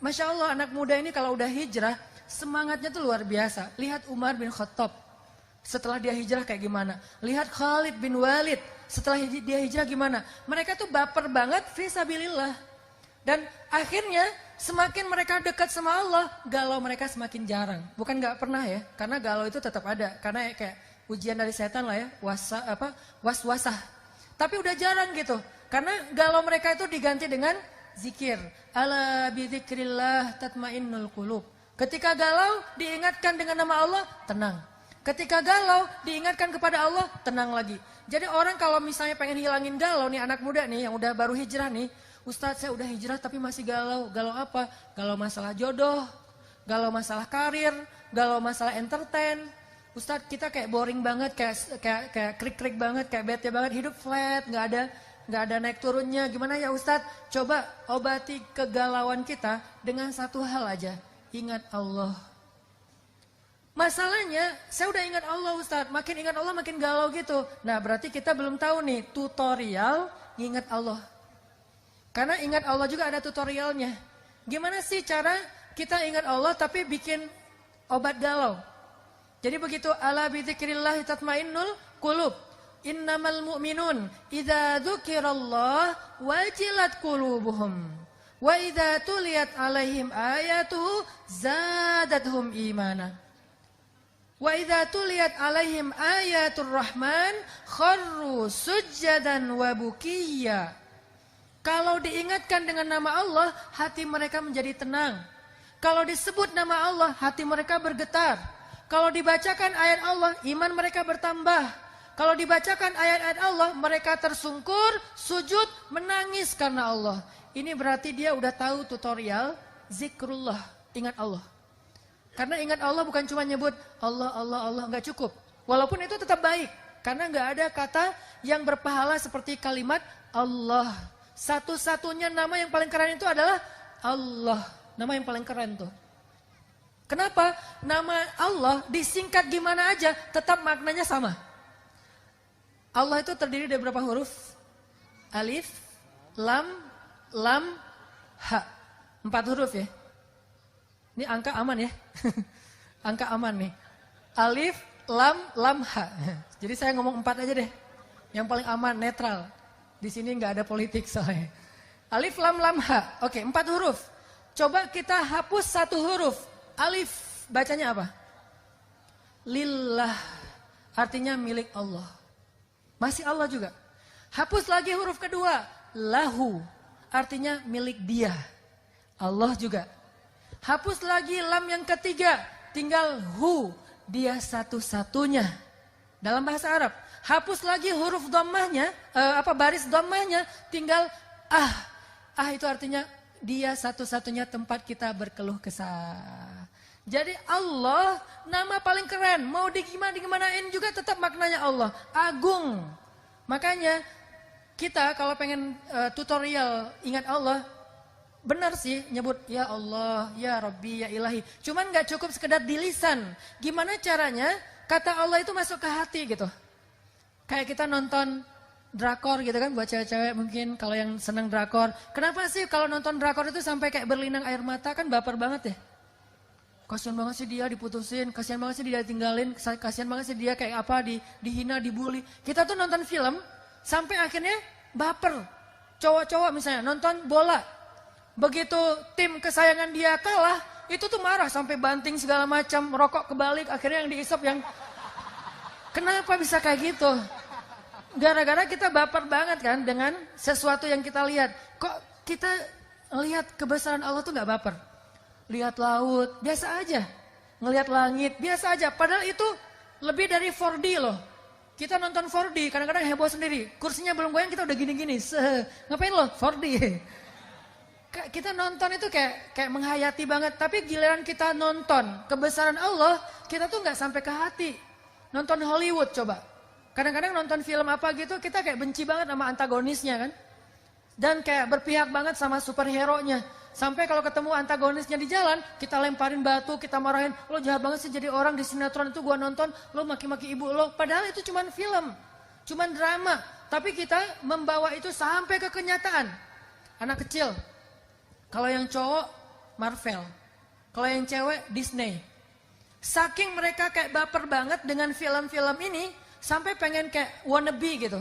Masya Allah anak muda ini kalau udah hijrah, semangatnya tuh luar biasa. Lihat Umar bin Khattab, setelah dia hijrah kayak gimana. Lihat Khalid bin Walid, setelah dia hijrah gimana. Mereka tuh baper banget fisabilillah. Dan akhirnya semakin mereka dekat sama Allah, galau mereka semakin jarang. Bukan gak pernah ya, karena galau itu tetap ada. Karena kayak ujian dari setan lah ya, was-wasah. Tapi udah jarang gitu, karena galau mereka itu diganti dengan zikir. Ala bidzikrillah tatmainnul qulub. Ketika galau diingatkan dengan nama Allah, tenang. Ketika galau diingatkan kepada Allah, tenang lagi. Jadi orang kalau misalnya pengen hilangin galau nih, anak muda nih yang udah baru hijrah nih, Ustadz saya udah hijrah tapi masih galau. Galau apa? Galau masalah jodoh, galau masalah karir, galau masalah entertain. Ustadz kita kayak boring banget, kayak krik-krik banget, kayak bete banget, hidup flat, nggak ada naik turunnya. Gimana ya Ustadz? Coba obati kegalauan kita dengan satu hal aja, ingat Allah. Masalahnya saya udah ingat Allah Ustadz, makin ingat Allah makin galau gitu. Nah berarti kita belum tahu nih tutorial ingat Allah. Karena ingat Allah juga ada tutorialnya. Gimana sih cara kita ingat Allah tapi bikin obat galau? Jadi begitu, ala bidzikrillah tatmainnul qulub. Innamal mu'minun idza dzukirallah wajilat qulubuhum. Wa idza tuliyat alaihim ayatuhu zadatuhum imana. Wa idza tuliyat alaihim ayatur rahman kharru sujjadan wa bukiyya. Kalau diingatkan dengan nama Allah, hati mereka menjadi tenang. Kalau disebut nama Allah, hati mereka bergetar. Kalau dibacakan ayat Allah, iman mereka bertambah. Kalau dibacakan ayat-ayat Allah, mereka tersungkur, sujud, menangis karena Allah. Ini berarti dia udah tahu tutorial zikrullah, ingat Allah. Karena ingat Allah bukan cuma nyebut Allah, Allah, Allah, nggak cukup. Walaupun itu tetap baik, karena nggak ada kata yang berpahala seperti kalimat Allah. Satu-satunya nama yang paling keren itu adalah Allah. Nama yang paling keren tuh. Kenapa? Nama Allah disingkat gimana aja tetap maknanya sama. Allah itu terdiri dari berapa huruf? Alif, lam, ha. 4 huruf ya. Ini angka aman ya. Angka aman nih. Alif, lam, ha. Jadi saya ngomong 4 aja deh. Yang paling aman, netral. Di sini nggak ada politik soalnya. Alif, lam, ha. Oke, 4 huruf. Coba kita hapus 1 huruf. Alif, bacanya apa? Lillah. Artinya milik Allah. Masih Allah juga. Hapus lagi huruf kedua. Lahu. Artinya milik dia. Allah juga. Hapus lagi lam yang ketiga. Tinggal hu. Dia satu-satunya. Dalam bahasa Arab. Hapus lagi huruf dhammahnya, baris dhammahnya, tinggal ah. Ah itu artinya dia satu-satunya tempat kita berkeluh kesah. Jadi Allah nama paling keren, mau digimanain juga tetap maknanya Allah, agung. Makanya kita kalau pengen tutorial ingat Allah, benar sih nyebut ya Allah, ya Rabbi, ya Ilahi. Cuman gak cukup sekedar di lisan. Gimana caranya kata Allah itu masuk ke hati gitu. Kayak kita nonton drakor gitu kan, buat cewek-cewek mungkin kalau yang seneng drakor. Kenapa sih kalau nonton drakor itu sampai kayak berlinang air mata, kan baper banget ya. Kasian banget sih dia diputusin, kasian banget sih dia tinggalin, kasian banget sih dia kayak apa, dihina, dibully. Kita tuh nonton film sampai akhirnya baper. Cowok-cowok misalnya nonton bola, begitu tim kesayangan dia kalah, itu tuh marah sampai banting segala macam, rokok kebalik, akhirnya yang diisap yang... Kenapa bisa kayak gitu? Gara-gara kita baper banget kan dengan sesuatu yang kita lihat. Kok kita lihat kebesaran Allah tuh gak baper? Lihat laut, biasa aja. Ngelihat langit, biasa aja. Padahal itu lebih dari 4D loh. Kita nonton 4D, kadang-kadang heboh sendiri. Kursinya belum goyang, kita udah gini-gini. Ngapain loh 4D? Kita nonton itu kayak menghayati banget. Tapi giliran kita nonton kebesaran Allah, kita tuh gak sampai ke hati. Nonton Hollywood coba. Kadang-kadang nonton film apa gitu kita kayak benci banget sama antagonisnya kan. Dan kayak berpihak banget sama superhero-nya. Sampai kalau ketemu antagonisnya di jalan, kita lemparin batu, kita marahin. Lo jahat banget sih jadi orang di sinetron itu gua nonton, lo maki-maki ibu lo. Padahal itu cuman film, cuman drama. Tapi kita membawa itu sampai ke kenyataan. Anak kecil, kalau yang cowok Marvel. Kalau yang cewek Disney. Saking mereka kayak baper banget dengan film-film ini, sampai pengen kayak wannabe gitu.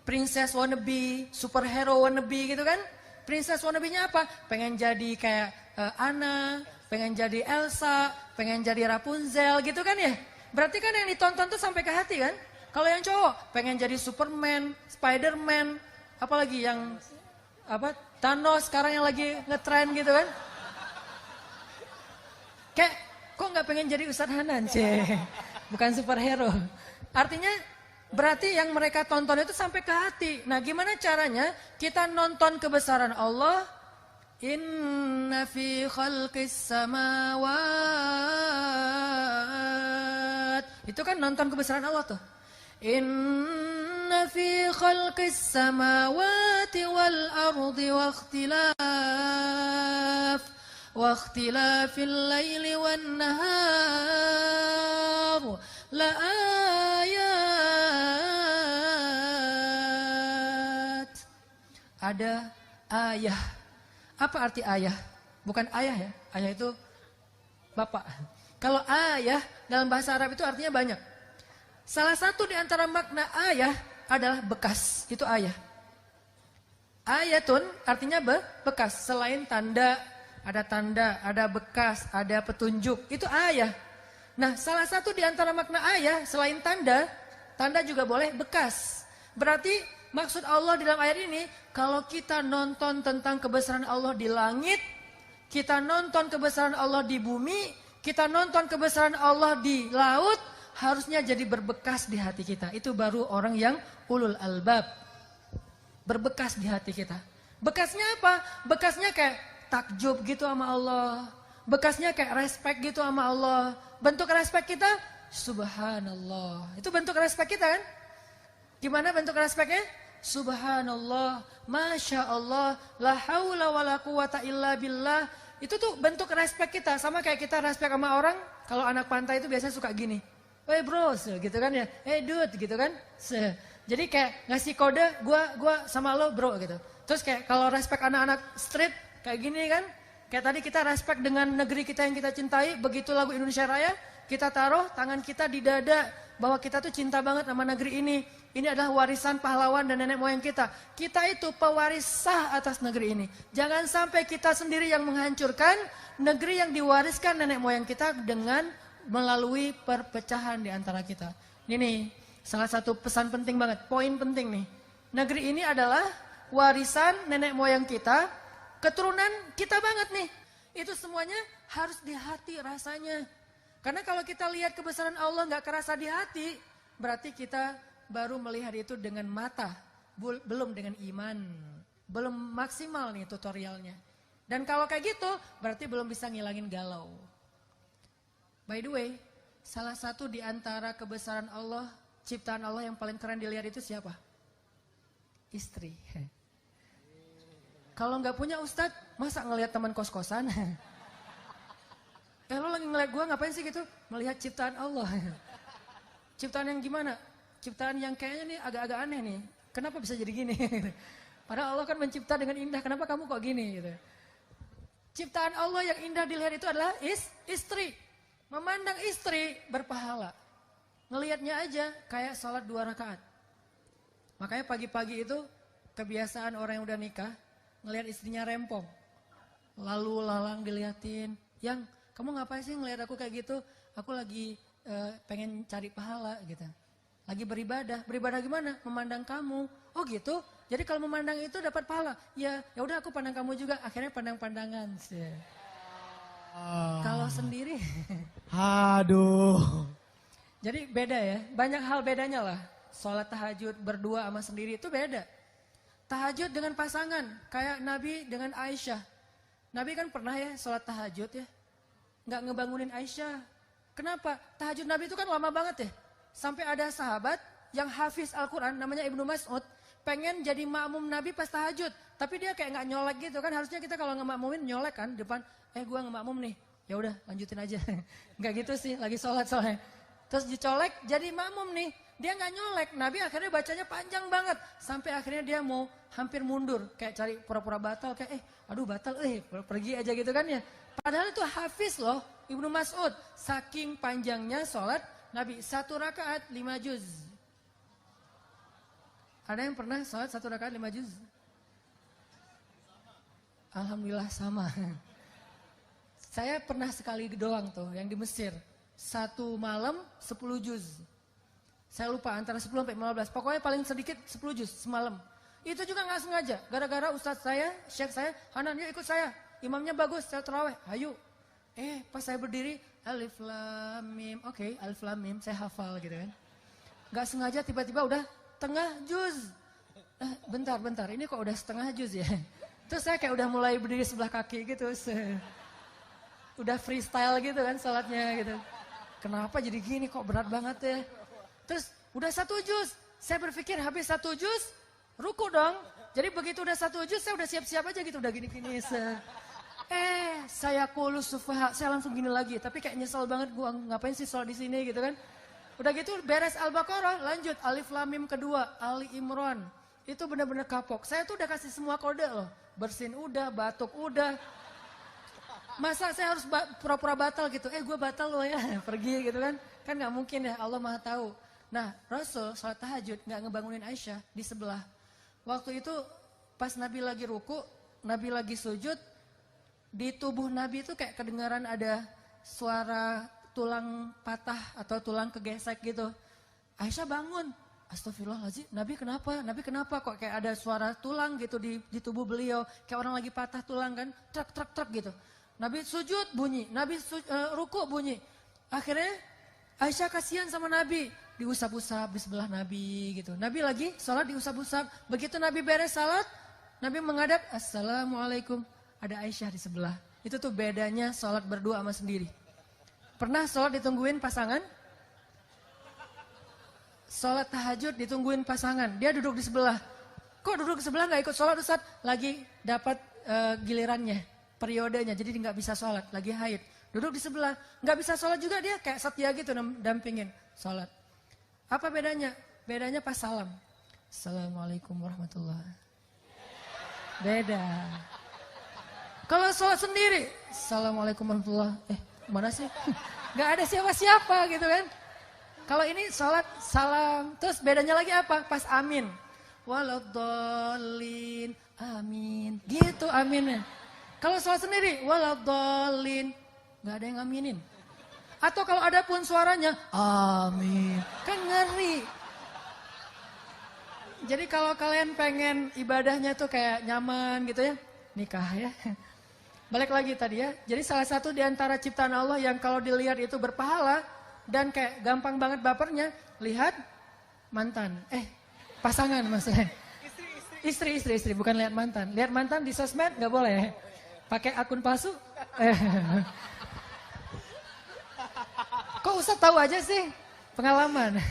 Princess wannabe, superhero wannabe gitu kan. Princess wannabe-nya apa? Pengen jadi kayak Anna, pengen jadi Elsa, pengen jadi Rapunzel gitu kan ya. Berarti kan yang ditonton tuh sampai ke hati kan. Kalau yang cowok pengen jadi Superman, Spiderman, apalagi yang Thanos sekarang yang lagi ngetren gitu kan. Kayak kok nggak pengen jadi Ustadz Hanan sih? Bukan superhero. Artinya berarti yang mereka tonton itu sampai ke hati. Nah, gimana caranya kita nonton kebesaran Allah? Inna fi khalqis samawat. Itu kan nonton kebesaran Allah tuh. Inna fi khalqis samawati wal ardi wa ikhtilafil laili wan nahar la ayat. Ada ayah. Apa arti ayah? Bukan ayah ya. Ayah itu bapak. Kalau ayah dalam bahasa Arab itu artinya banyak. Salah satu di antara makna ayah adalah bekas. Itu ayah. Ayatun artinya bekas. Selain tanda, ada bekas, ada petunjuk. Itu ayah. Nah, salah satu di antara makna ayah selain tanda, tanda juga boleh bekas. Berarti maksud Allah dalam ayat ini, kalau kita nonton tentang kebesaran Allah di langit, kita nonton kebesaran Allah di bumi, kita nonton kebesaran Allah di laut, harusnya jadi berbekas di hati kita. Itu baru orang yang ulul albab. Berbekas di hati kita. Bekasnya apa? Bekasnya kayak takjub gitu sama Allah. Bekasnya kayak respect gitu sama Allah. Bentuk respect kita, subhanallah. Itu bentuk respect kita kan? Gimana bentuk respectnya? Subhanallah, Masya Allah, la haula wa la quwata illa billah. Itu tuh bentuk respect kita. Sama kayak kita respect sama orang. Kalau anak pantai itu biasanya suka gini. Weh bro, gitu kan ya. Dude, gitu kan. Jadi kayak ngasih kode, gua sama lo bro gitu. Terus kayak kalau respect anak-anak street, kayak gini kan. Kayak tadi kita respect dengan negeri kita yang kita cintai. Begitu lagu Indonesia Raya, kita taruh tangan kita di dada. Bahwa kita tuh cinta banget sama negeri ini. Ini adalah warisan pahlawan dan nenek moyang kita. Kita itu pewaris sah atas negeri ini. Jangan sampai kita sendiri yang menghancurkan negeri yang diwariskan nenek moyang kita dengan melalui perpecahan di antara kita. Ini nih, salah satu pesan penting banget, poin penting nih. Negeri ini adalah warisan nenek moyang kita, keturunan kita banget nih. Itu semuanya harus di hati rasanya. Karena kalau kita lihat kebesaran Allah nggak kerasa di hati, berarti kita baru melihat itu dengan mata, belum dengan iman. Belum maksimal nih tutorialnya. Dan kalau kayak gitu, berarti belum bisa ngilangin galau. By the way, salah satu di antara kebesaran Allah, ciptaan Allah yang paling keren dilihat itu siapa? Istri. Kalau nggak punya ustadz, masa ngelihat teman kos-kosan? Lo lagi ngeliat gue ngapain sih gitu? Melihat ciptaan Allah. Ciptaan yang gimana? Ciptaan yang kayaknya nih agak-agak aneh nih. Kenapa bisa jadi gini? Padahal Allah kan mencipta dengan indah. Kenapa kamu kok gini? Gitu. Ciptaan Allah yang indah dilihat itu adalah istri. Memandang istri berpahala. Ngelihatnya aja kayak sholat 2 rakaat. Makanya pagi-pagi itu kebiasaan orang yang udah nikah. Ngelihat istrinya rempong. Lalu lalang diliatin. Yang kamu ngapain sih ngelihat aku kayak gitu? Aku lagi pengen cari pahala gitu. Lagi beribadah. Beribadah gimana? Memandang kamu. Oh gitu? Jadi kalau memandang itu dapat pahala. Ya udah aku pandang kamu juga. Akhirnya pandang-pandangan. Kalau sendiri. Aduh. Jadi beda ya. Banyak hal bedanya lah. Sholat tahajud berdua sama sendiri itu beda. Tahajud dengan pasangan. Kayak Nabi dengan Aisyah. Nabi kan pernah ya sholat tahajud ya. Nggak ngebangunin Aisyah. Kenapa? Tahajud Nabi itu kan lama banget ya. Sampai ada sahabat yang hafiz Al-Quran namanya Ibnu Mas'ud. Pengen jadi makmum Nabi pas tahajud. Tapi dia kayak nggak nyolek gitu kan. Harusnya kita kalau ngemakmumin nyolek kan. Depan, gue ngemakmum nih. Ya udah lanjutin aja. Nggak gitu sih, lagi sholat soalnya. Terus dicolek jadi makmum nih. Dia nggak nyolek, Nabi akhirnya bacanya panjang banget. Sampai akhirnya dia mau hampir mundur, kayak cari pura-pura batal, kayak aduh batal, pergi aja gitu kan ya. Padahal itu hafiz loh, Ibnu Mas'ud. Saking panjangnya sholat Nabi, 1 rakaat 5 juz. Ada yang pernah sholat 1 rakaat 5 juz? Alhamdulillah sama. Saya pernah sekali doang tuh, yang di Mesir. 1 malam 10 juz. Saya lupa antara 10 sampai 15. Pokoknya paling sedikit 10 juz semalam. Itu juga nggak sengaja. Gara-gara ustadz saya, syekh saya, Hanan yuk ikut saya. Imamnya bagus, saya terawih. Ayo. Pas saya berdiri, alif lam mim. Oke, alif lam mim, saya hafal gitu kan. Nggak sengaja tiba-tiba udah tengah juz. Bentar, ini kok udah setengah juz ya. Terus saya kayak udah mulai berdiri sebelah kaki gitu. Udah freestyle gitu kan sholatnya gitu. Kenapa jadi gini kok berat banget ya. Terus udah 1 juz, saya berpikir habis 1 juz, ruku dong. Jadi begitu udah 1 juz, saya udah siap-siap aja gitu, udah gini-gini. Saya kulus sufaha, saya langsung gini lagi. Tapi kayak nyesel banget, gua ngapain sih sholat di sini gitu kan. Udah gitu beres Al-Baqarah, lanjut Alif Lam Mim kedua, Ali Imran. Itu benar-benar kapok. Saya tuh udah kasih semua kode loh. Bersin udah, batuk udah. Masa saya harus pura-pura batal gitu, gue batal loh ya, pergi gitu kan. Kan gak mungkin ya, Allah Maha tahu. Nah, Rasul sholat tahajud gak ngebangunin Aisyah di sebelah. Waktu itu pas Nabi lagi ruku, Nabi lagi sujud, di tubuh Nabi itu kayak kedengaran ada suara tulang patah atau tulang kegesek gitu. Aisyah bangun, astagfirullahaladzim, Nabi kenapa kok kayak ada suara tulang gitu di tubuh beliau. Kayak orang lagi patah tulang kan, truk gitu. Nabi sujud bunyi, Nabi ruku bunyi. Akhirnya Aisyah kasihan sama Nabi, diusap-usap di sebelah Nabi gitu. Nabi lagi sholat diusap-usap. Begitu Nabi beres sholat, Nabi menghadap, Assalamualaikum. Ada Aisyah di sebelah. Itu tuh bedanya sholat berdua sama sendiri. Pernah sholat ditungguin pasangan? Sholat tahajud ditungguin pasangan. Dia duduk di sebelah. Kok duduk di sebelah gak ikut sholat Ustaz? Lagi dapat gilirannya, periodenya. Jadi nggak bisa sholat, lagi haid. Duduk di sebelah, nggak bisa sholat juga dia kayak setia gitu dampingin sholat. Apa bedanya? Bedanya pas salam. Assalamualaikum warahmatullahi. Beda. Kalau sholat sendiri, Assalamualaikum warahmatullahi. Mana sih? Nggak ada siapa-siapa gitu kan. Kalau ini sholat salam, terus bedanya lagi apa? Pas amin. Waladhdallin, amin. Gitu aminnya. Kalau sholat sendiri, waladhdallin. Gak ada yang aminin. Atau kalau ada pun suaranya, amin. Kan ngeri. Jadi kalau kalian pengen ibadahnya tuh kayak nyaman gitu ya, nikah ya. Balik lagi tadi ya. Jadi salah satu di antara ciptaan Allah yang kalau dilihat itu berpahala dan kayak gampang banget bapernya, lihat mantan. Pasangan maksudnya. Istri, bukan lihat mantan. Lihat mantan di sosmed gak boleh. Pakai akun palsu. Kok Ustaz tahu aja sih? Pengalaman.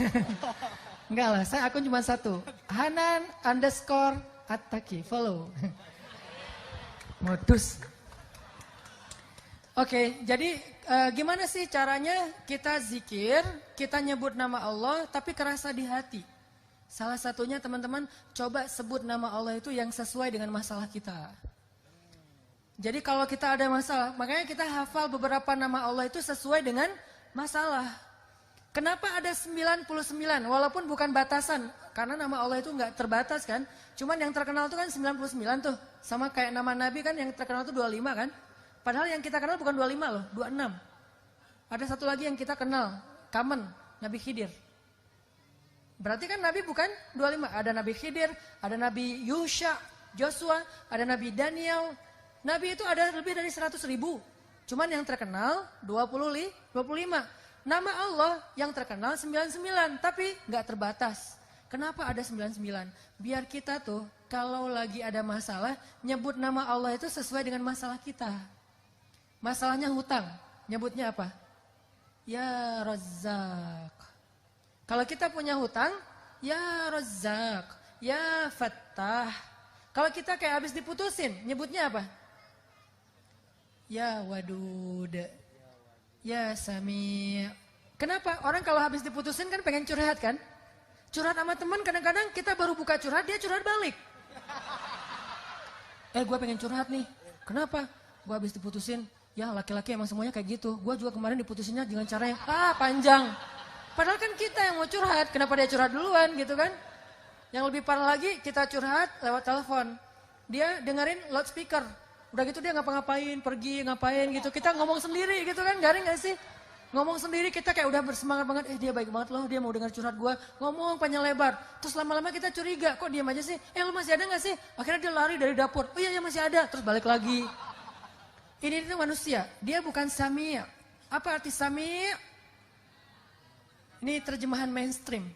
Enggak lah, saya akun cuma 1. Hanan_Attaqi, follow. Modus. Oke, jadi gimana sih caranya kita zikir, kita nyebut nama Allah tapi kerasa di hati. Salah satunya teman-teman coba sebut nama Allah itu yang sesuai dengan masalah kita. Jadi kalau kita ada masalah, makanya kita hafal beberapa nama Allah itu sesuai dengan masalah. Kenapa ada 99? Walaupun bukan batasan, karena nama Allah itu nggak terbatas kan. Cuman yang terkenal itu kan 99 tuh. Sama kayak nama Nabi kan yang terkenal itu 25 kan. Padahal yang kita kenal bukan 25 loh, 26. Ada satu lagi yang kita kenal, common, Nabi Khidir. Berarti kan Nabi bukan 25. Ada Nabi Khidir, ada Nabi Yusha, Joshua, ada Nabi Daniel. Nabi itu ada lebih dari 100.000. Cuman yang terkenal 25. Nama Allah yang terkenal 99, tapi nggak terbatas. Kenapa ada 99? Biar kita tuh kalau lagi ada masalah, nyebut nama Allah itu sesuai dengan masalah kita. Masalahnya hutang, nyebutnya apa? Ya Razzaq. Kalau kita punya hutang, ya Razzaq, ya Fattah. Kalau kita kayak habis diputusin, nyebutnya apa? Ya Wadud, ya Sami. Kenapa? Orang kalau habis diputusin kan pengen curhat kan? Curhat sama teman kadang-kadang kita baru buka curhat, dia curhat balik. Gue pengen curhat nih. Kenapa? Gue habis diputusin. Ya laki-laki emang semuanya kayak gitu. Gue juga kemarin diputusinnya dengan cara yang panjang. Padahal kan kita yang mau curhat. Kenapa dia curhat duluan gitu kan? Yang lebih parah lagi kita curhat lewat telepon. Dia dengerin loudspeaker. Udah gitu dia ngapa-ngapain, pergi ngapain gitu. Kita ngomong sendiri gitu kan, garing gak sih? Ngomong sendiri kita kayak udah bersemangat banget. Dia baik banget loh, dia mau dengar curhat gue. Ngomong panjang lebar. Terus lama-lama kita curiga, kok diam aja sih? Lu masih ada gak sih? Akhirnya dia lari dari dapur. Oh iya masih ada. Terus balik lagi. Ini itu manusia, dia bukan sami'. Apa arti sami'? Ini terjemahan mainstream.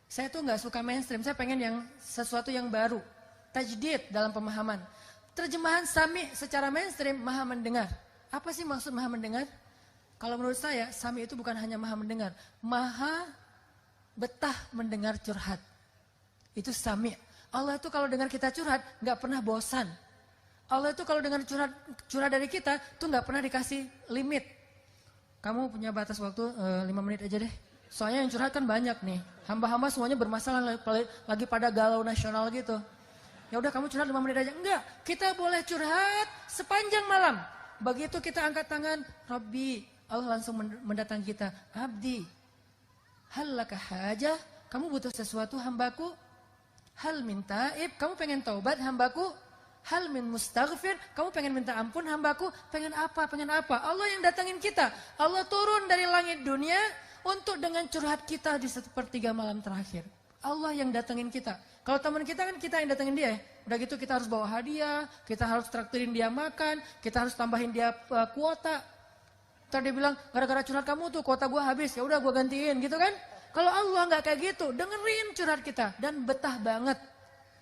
Saya tuh gak suka mainstream, saya pengen yang sesuatu yang baru. Tajdid dalam pemahaman. Terjemahan sami' secara mainstream, maha mendengar. Apa sih maksud maha mendengar? Kalau menurut saya, sami' itu bukan hanya maha mendengar. Maha betah mendengar curhat. Itu sami'. Allah itu kalau dengar kita curhat, gak pernah bosan. Allah itu kalau dengar curhat dari kita, tuh gak pernah dikasih limit. Kamu punya batas waktu 5 menit aja deh. Soalnya yang curhat kan banyak nih. Hamba-hamba semuanya bermasalah lagi pada galau nasional gitu. Ya udah kamu curhat 5 menit aja. Enggak, kita boleh curhat sepanjang malam. Begitu kita angkat tangan, Rabbi, Allah langsung mendatangi kita. Abdi, hal laka hajah, kamu butuh sesuatu hambaku? Hal min taib, kamu pengen taubat hambaku? Hal min mustaghfir, kamu pengen minta ampun hambaku? Pengen apa? Allah yang datangin kita. Allah turun dari langit dunia untuk dengan curhat kita di sepertiga malam terakhir. Allah yang datengin kita. Kalau teman kita kan kita yang datengin dia. Udah gitu kita harus bawa hadiah, kita harus traktirin dia makan, kita harus tambahin dia kuota. Ntar dia bilang, gara-gara curhat kamu tuh kuota gue habis, ya udah gue gantiin gitu kan. Kalau Allah nggak kayak gitu, dengerin curhat kita dan betah banget.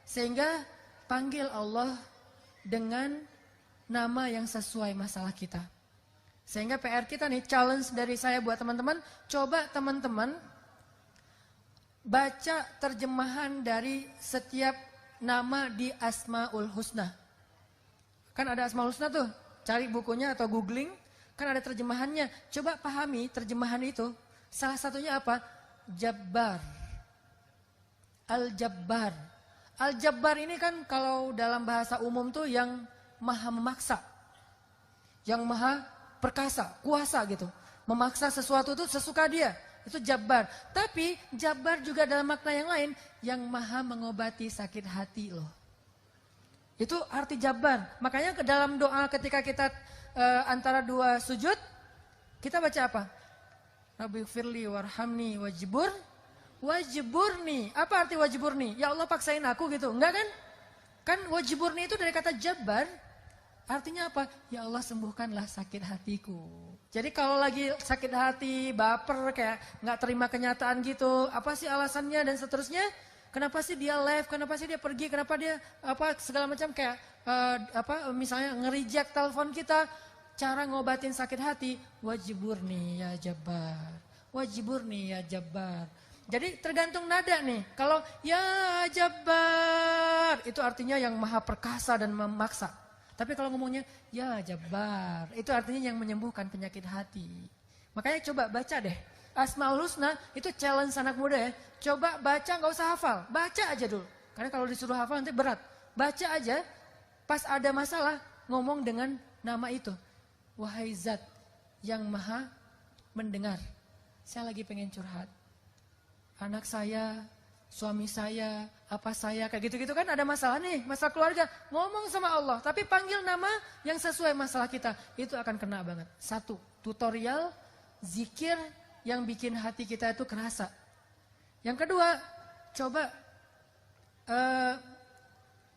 Sehingga panggil Allah dengan nama yang sesuai masalah kita. Sehingga PR kita nih, challenge dari saya buat teman-teman, coba teman-teman baca terjemahan dari setiap nama di Asmaul Husna. Kan ada Asmaul Husna tuh, cari bukunya atau googling, kan ada terjemahannya. Coba pahami terjemahan itu. Salah satunya apa? Jabbar. Al-Jabbar. Al-Jabbar ini kan kalau dalam bahasa umum tuh yang maha memaksa. Yang maha perkasa, kuasa gitu. Memaksa sesuatu itu sesuka dia. Itu Jabbar. Tapi Jabbar juga dalam makna yang lain. Yang maha mengobati sakit hati loh. Itu arti Jabbar. Makanya ke dalam doa ketika kita antara dua sujud. Kita baca apa? Rabbi firli warhamni wajibur. Wajiburni. Apa arti wajiburni? Ya Allah paksain aku gitu. Enggak kan? Kan wajiburni itu dari kata Jabbar. Artinya apa? Ya Allah sembuhkanlah sakit hatiku. Jadi kalau lagi sakit hati, baper, kayak nggak terima kenyataan gitu. Apa sih alasannya dan seterusnya? Kenapa sih dia left? Kenapa sih dia pergi? Kenapa dia segala macam kayak misalnya nge-reject telepon kita. Cara ngobatin sakit hati. Wajiburni ya Jabbar. Wajiburni ya Jabbar. Jadi tergantung nada nih. Kalau ya Jabbar, itu artinya yang maha perkasa dan memaksa. Tapi kalau ngomongnya ya Jabbar, itu artinya yang menyembuhkan penyakit hati. Makanya coba baca deh. Asmaul Husna itu challenge anak muda ya. Coba baca, gak usah hafal. Baca aja dulu. Karena kalau disuruh hafal nanti berat. Baca aja, pas ada masalah ngomong dengan nama itu. Wahai Zat yang maha mendengar. Saya lagi pengen curhat. Anak saya, suami saya, apa saya, kayak gitu-gitu kan ada masalah nih, masalah keluarga. Ngomong sama Allah, tapi panggil nama yang sesuai masalah kita. Itu akan kena banget. 1, tutorial, zikir yang bikin hati kita itu kerasa. Yang kedua, coba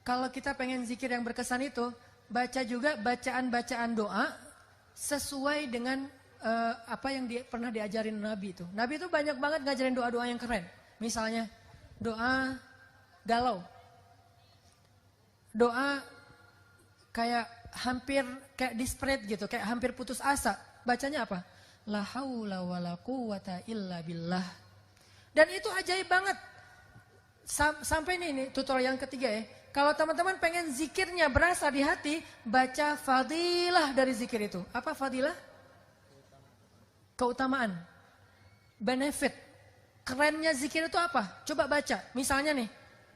kalau kita pengen zikir yang berkesan itu, baca juga bacaan-bacaan doa sesuai dengan apa yang pernah diajarin Nabi itu. Nabi itu banyak banget ngajarin doa-doa yang keren. Misalnya doa galau. Doa kayak hampir kayak desperate gitu, kayak hampir putus asa. Bacanya apa? La haula wala quwata illa billah. Dan itu ajaib banget. Sampai ini tutorial yang ketiga ya. Kalau teman-teman pengen zikirnya berasa di hati, baca fadilah dari zikir itu. Apa fadilah? Keutamaan, benefit. kerennya zikir itu apa? Coba baca. Misalnya nih,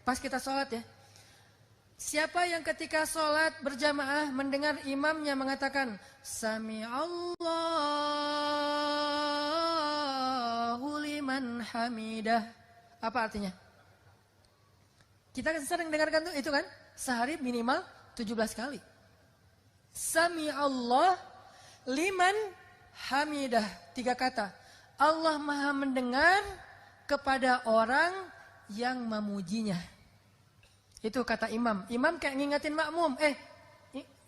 pas kita sholat ya. Siapa yang ketika sholat berjamaah mendengar imamnya mengatakan Sami Allahu liman hamidah. Apa artinya? Kita sering dengarkan tuh itu kan? Sehari minimal 17 kali. Sami Allah liman hamidah. 3 kata. Allah maha mendengar kepada orang yang memujinya. Itu kata imam. Imam kayak ngingetin makmum.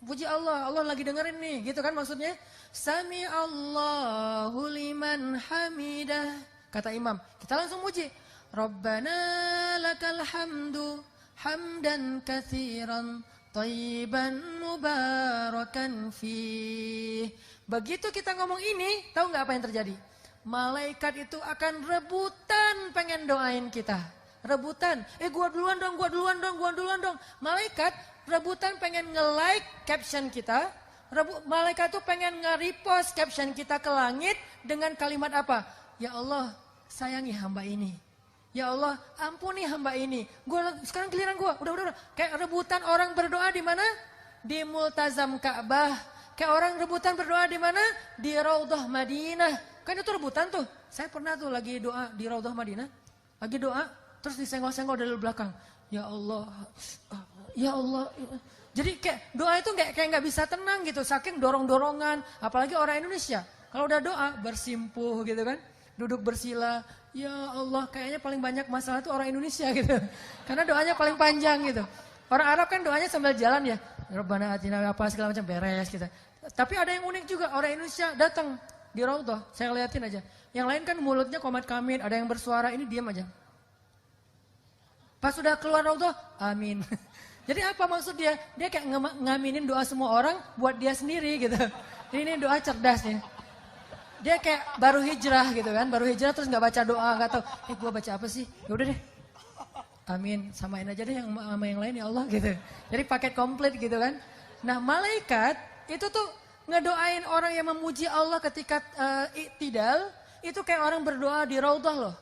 Puji Allah, Allah lagi dengerin nih. Gitu kan maksudnya. Sami Allahu liman hamidah. Kata imam. Kita langsung muji. Rabbana lakal hamdu. Hamdan kathiran. Tayyiban mubarakan fih. Begitu kita ngomong ini, tahu nggak apa yang terjadi? Malaikat itu akan rebutan pengen doain kita. Rebutan, gua duluan dong. Malaikat rebutan pengen nge-like caption kita. Malaikat tuh pengen nge-repost caption kita ke langit dengan kalimat apa? Ya Allah, sayangi hamba ini. Ya Allah, ampuni hamba ini. Sekarang giliran gua. Udah. Kayak rebutan orang berdoa di mana? Di Multazam Ka'bah. Kayak orang rebutan berdoa di mana? Di Raudhah Madinah. Kan itu rebutan tuh. Saya pernah tuh lagi doa di Raudhah Madinah. Lagi doa, terus disenggol-senggol dari belakang. Ya Allah. Jadi kayak doa itu kayak nggak bisa tenang gitu. Saking dorong-dorongan. Apalagi orang Indonesia. Kalau udah doa, bersimpuh gitu kan. Duduk bersila. Ya Allah, kayaknya paling banyak masalah itu orang Indonesia gitu. Karena doanya paling panjang gitu. Orang Arab kan doanya sambil jalan ya. Rabbana atina apa segala macam beres gitu. Tapi ada yang unik juga. Orang Indonesia datang di Raudhah. Saya liatin aja. Yang lain kan mulutnya komat kamit. Ada yang bersuara, ini diam aja. Pas sudah keluar Raudhah, amin. Jadi apa maksud dia? Dia kayak ngaminin doa semua orang buat dia sendiri gitu. Ini doa cerdas nih. Dia kayak baru hijrah gitu kan. Baru hijrah terus gak baca doa. Gak tahu, gue baca apa sih? Yaudah deh. Amin, samain aja deh sama yang lain ya Allah gitu. Jadi paket komplit gitu kan. Nah malaikat itu tuh ngedoain orang yang memuji Allah ketika iktidal. Itu kayak orang berdoa di Raudhah loh.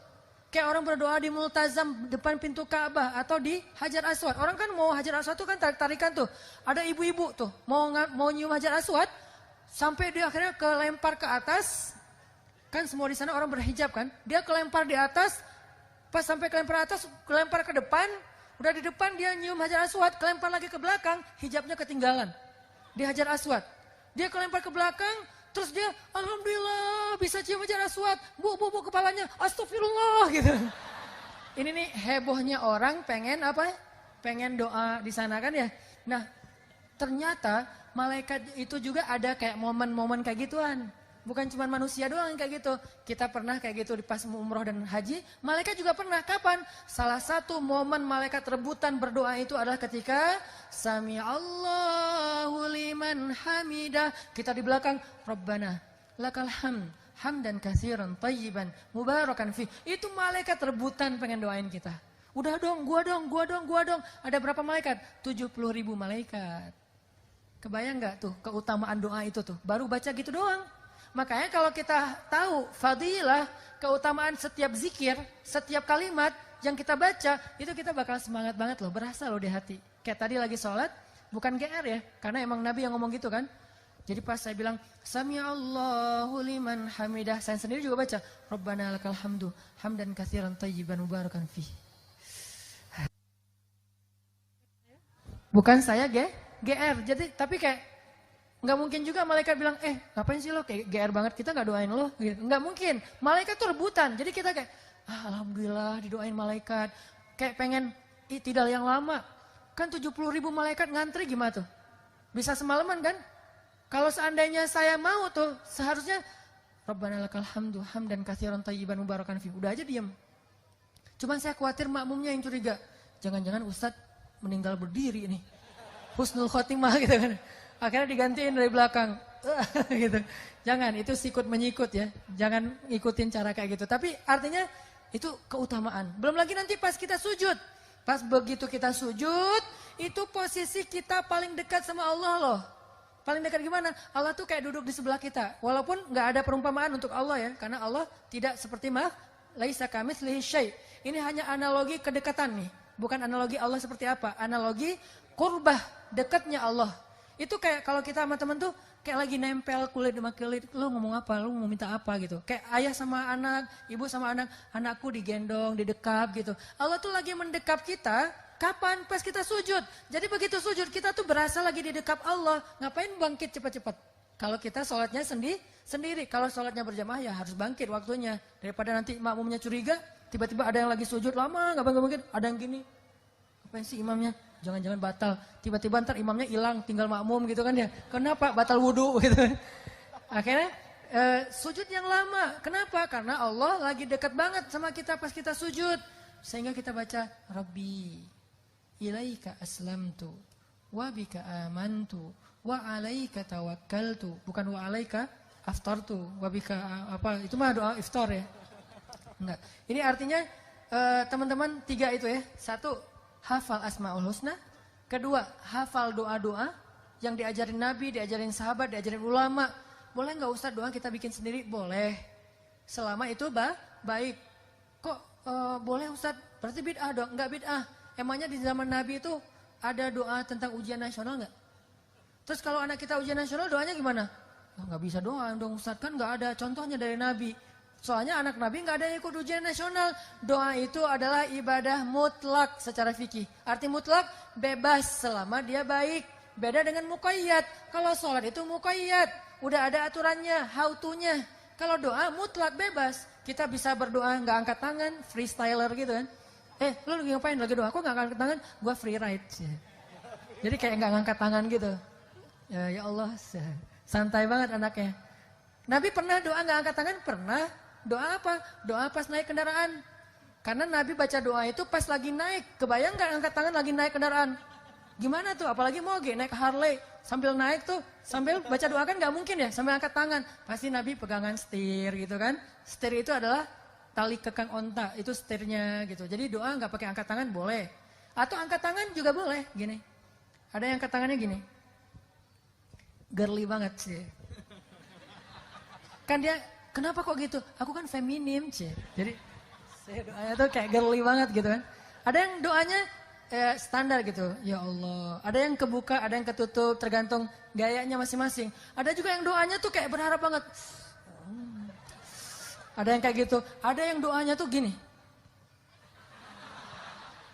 Kayak orang berdoa di Multazam depan pintu Ka'bah atau di Hajar Aswad. Orang kan mau Hajar Aswad tuh kan tarik-tarikan tuh. Ada ibu-ibu tuh mau nyium Hajar Aswad. Sampai dia akhirnya kelempar ke atas. Kan semua di sana orang berhijab kan. Dia kelempar di atas. Pas sampai kelempar atas, kelempar ke depan. Udah di depan dia nyium Hajar Aswad. Kelempar lagi ke belakang, hijabnya ketinggalan. Di Hajar Aswad. Dia kelempar ke belakang. Terus dia, alhamdulillah bisa cium Hajar Aswad. Bu kepalanya, astagfirullah gitu. Ini nih hebohnya orang pengen apa? Pengen doa di sana kan ya. Nah ternyata malaikat itu juga ada kayak momen-momen kayak gituan. Bukan cuma manusia doang yang kayak gitu. Kita pernah kayak gitu di pas umroh dan haji. Malaikat juga pernah. Kapan? Salah satu momen malaikat rebutan berdoa itu adalah ketika Sami Allahu liman hamidah. Kita di belakang. Rabbana lakal hamd. Hamdan katsiran tayyiban mubarakan fi. Itu malaikat rebutan pengen doain kita. Udah dong, gua dong. Ada berapa malaikat? 70.000 malaikat. Kebayang gak tuh keutamaan doa itu tuh? Baru baca gitu doang. Makanya kalau kita tahu fadilah, keutamaan setiap zikir, setiap kalimat yang kita baca, itu kita bakal semangat banget loh, berasa loh di hati. Kayak tadi lagi sholat, bukan GR ya, karena emang Nabi yang ngomong gitu kan. Jadi pas saya bilang, Sami Allahu liman hamidah, saya sendiri juga baca, Rabbana lakal hamdu, hamdan katsiran tayyiban mubarakan fih. Bukan saya GR, jadi tapi kayak nggak mungkin juga malaikat bilang, ngapain sih lo kayak GR banget, kita nggak doain lo, gitu. Nggak mungkin, malaikat tuh rebutan, jadi kita kayak, alhamdulillah didoain malaikat, kayak pengen iktidal yang lama, kan 70.000 malaikat ngantri gimana tuh, bisa semalaman kan? Kalau seandainya saya mau tuh, seharusnya, Rabbana lakal hamdu, hamdan katsiran tayyiban mubarakan fi, udah aja diam. Cuman saya khawatir makmumnya yang curiga, jangan-jangan Ustadz meninggal berdiri nih, husnul khotimah gitu kan. Akhirnya digantiin dari belakang. Gitu. Jangan, itu sikut menyikut ya. Jangan ikutin cara kayak gitu. Tapi artinya itu keutamaan. Belum lagi nanti pas kita sujud. Pas begitu kita sujud, itu posisi kita paling dekat sama Allah loh. Paling dekat gimana? Allah tuh kayak duduk di sebelah kita. Walaupun nggak ada perumpamaan untuk Allah ya. Karena Allah tidak seperti laisa kamitslihi syai'. Ini hanya analogi kedekatan nih. Bukan analogi Allah seperti apa. Analogi qurbah, dekatnya Allah. Itu kayak kalau kita sama teman tuh kayak lagi nempel kulit sama kulit. Lu ngomong apa, lu mau minta apa gitu. Kayak ayah sama anak, ibu sama anak. Anakku digendong, didekap gitu. Allah tuh lagi mendekap kita. Kapan? Pas kita sujud. Jadi begitu sujud kita tuh berasa lagi didekap Allah. Ngapain bangkit cepat-cepat? Kalau kita sholatnya sendiri. Kalau sholatnya berjamaah ya harus bangkit waktunya. Daripada nanti makmumnya curiga. Tiba-tiba ada yang lagi sujud lama, nggak mungkin. Ada yang gini, apa sih imamnya? Jangan-jangan batal. Tiba-tiba ntar imamnya hilang, tinggal makmum gitu kan ya. Kenapa? Batal wudhu gitu. Akhirnya sujud yang lama. Kenapa? Karena Allah lagi dekat banget sama kita pas kita sujud. Sehingga kita baca, Rabbi, ilaika aslamtu, wa bika amantu, wa alaika tawakkaltu. Bukan wa alaika aftartu, wa bika apa? Itu mah doa iftar ya. Enggak. Ini artinya teman-teman 3 itu ya. 1, hafal Asmaul Husna. 2, hafal doa-doa yang diajarin Nabi, diajarin sahabat, diajarin ulama. Boleh nggak Ustaz doa kita bikin sendiri? Boleh. Selama itu baik. Kok boleh Ustaz? Berarti bid'ah dong? Enggak bid'ah. Emangnya di zaman Nabi itu ada doa tentang ujian nasional nggak? Terus kalau anak kita ujian nasional doanya gimana? Nggak bisa doa dong Ustaz, kan nggak ada contohnya dari Nabi. Soalnya anak Nabi nggak ada yang ikut ujian nasional. Doa itu adalah ibadah mutlak secara fikih. Arti mutlak bebas selama dia baik. Beda dengan muqayyad. Kalau sholat itu muqayyad. Udah ada aturannya, how to-nya. Kalau doa mutlak bebas. Kita bisa berdoa nggak angkat tangan, freestyler gitu kan. Lu lagi ngapain? Lagi doa. Kok nggak angkat tangan? Gua free ride. Jadi kayak nggak ngangkat tangan gitu. Ya Allah, santai banget anaknya. Nabi pernah doa nggak angkat tangan? Pernah. Doa apa? Doa pas naik kendaraan. Karena Nabi baca doa itu pas lagi naik. Kebayang gak angkat tangan lagi naik kendaraan? Gimana tuh? Apalagi moge naik Harley. Sambil naik tuh, sambil baca doa kan gak mungkin ya. Sambil angkat tangan. Pasti Nabi pegangan setir gitu kan. Setir itu adalah tali kekang onta. Itu setirnya gitu. Jadi doa gak pakai angkat tangan boleh. Atau angkat tangan juga boleh. Gini. Ada yang angkat tangannya gini. Girly banget sih. Kan dia... Kenapa kok gitu? Aku kan feminim, Jadi saya doanya tuh kayak girly banget gitu kan. Ada yang doanya standar gitu, ya Allah. Ada yang kebuka, ada yang ketutup, tergantung gayanya masing-masing. Ada juga yang doanya tuh kayak berharap banget. Ada yang kayak gitu. Ada yang doanya tuh gini.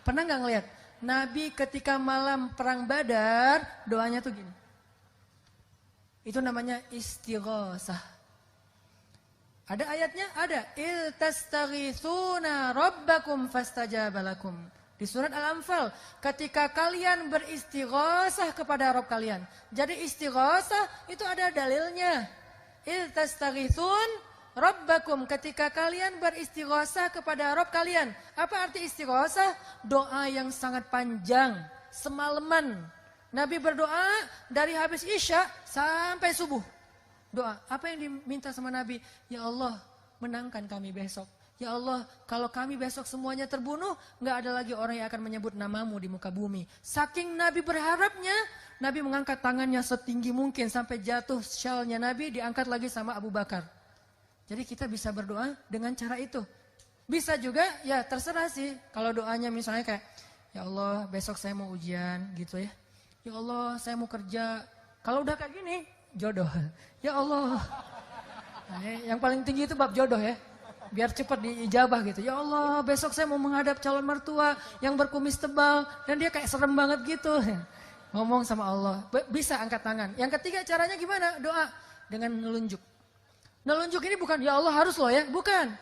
Pernah nggak ngeliat? Nabi ketika malam perang Badar, doanya tuh gini. Itu namanya istighosah. Ada ayatnya? Ada. Il tastaghitsuna rabbakum fastajabalakum. Di surat Al-Anfal. Ketika kalian beristighosah kepada Rabb kalian. Jadi istighosah itu ada dalilnya. Il tastaghitsun rabbakum. Ketika kalian beristighosah kepada Rabb kalian. Apa arti istighosah? Doa yang sangat panjang. Semalaman. Nabi berdoa dari habis Isya sampai subuh. Doa, apa yang diminta sama Nabi? Ya Allah, menangkan kami besok. Ya Allah, kalau kami besok semuanya terbunuh, nggak ada lagi orang yang akan menyebut namamu di muka bumi. Saking Nabi berharapnya, Nabi mengangkat tangannya setinggi mungkin sampai jatuh syalnya Nabi diangkat lagi sama Abu Bakar. Jadi kita bisa berdoa dengan cara itu. Bisa juga, ya terserah sih. Kalau doanya misalnya kayak, ya Allah besok saya mau ujian gitu ya. Ya Allah saya mau kerja. Kalau udah kayak gini, jodoh. Ya Allah. Nah, yang paling tinggi itu bab jodoh ya. Biar cepat diijabah gitu. Ya Allah besok saya mau menghadap calon mertua yang berkumis tebal. Dan dia kayak serem banget gitu. Ngomong sama Allah. Bisa angkat tangan. Yang ketiga caranya gimana? Doa. Dengan nelunjuk. Nelunjuk ini bukan ya Allah harus loh ya. Bukan.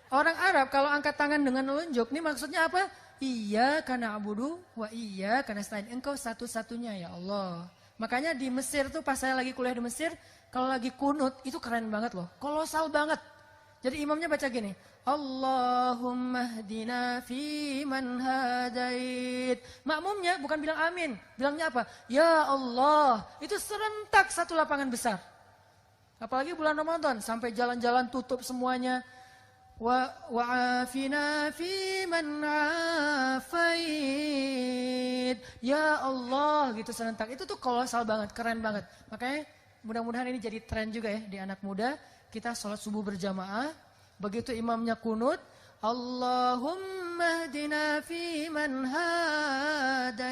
Orang Arab kalau angkat tangan dengan nelunjuk. Ini maksudnya apa? Iya karena abudu. Wa iya karena selain engkau satu-satunya ya Allah. Makanya di Mesir tuh pas saya lagi kuliah di Mesir, kalau lagi kunut itu keren banget loh, kolosal banget. Jadi imamnya baca gini, Allahumma hdina fi man hadait. Makmumnya bukan bilang amin, bilangnya apa? Ya Allah, itu serentak satu lapangan besar. Apalagi bulan Ramadan, sampai jalan-jalan tutup semuanya. Wa'afina fi man afait. Ya Allah gitu serentak. Itu tuh kolosal banget, keren banget. Makanya mudah-mudahan ini jadi tren juga ya di anak muda. Kita sholat subuh berjamaah. Begitu imamnya kunut, Allahumma hdina fi man hadait.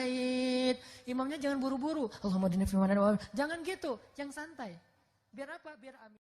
Imamnya jangan buru-buru. Allahumma hdina fi man hadait. Jangan gitu, yang santai. Biar apa? Biar amin.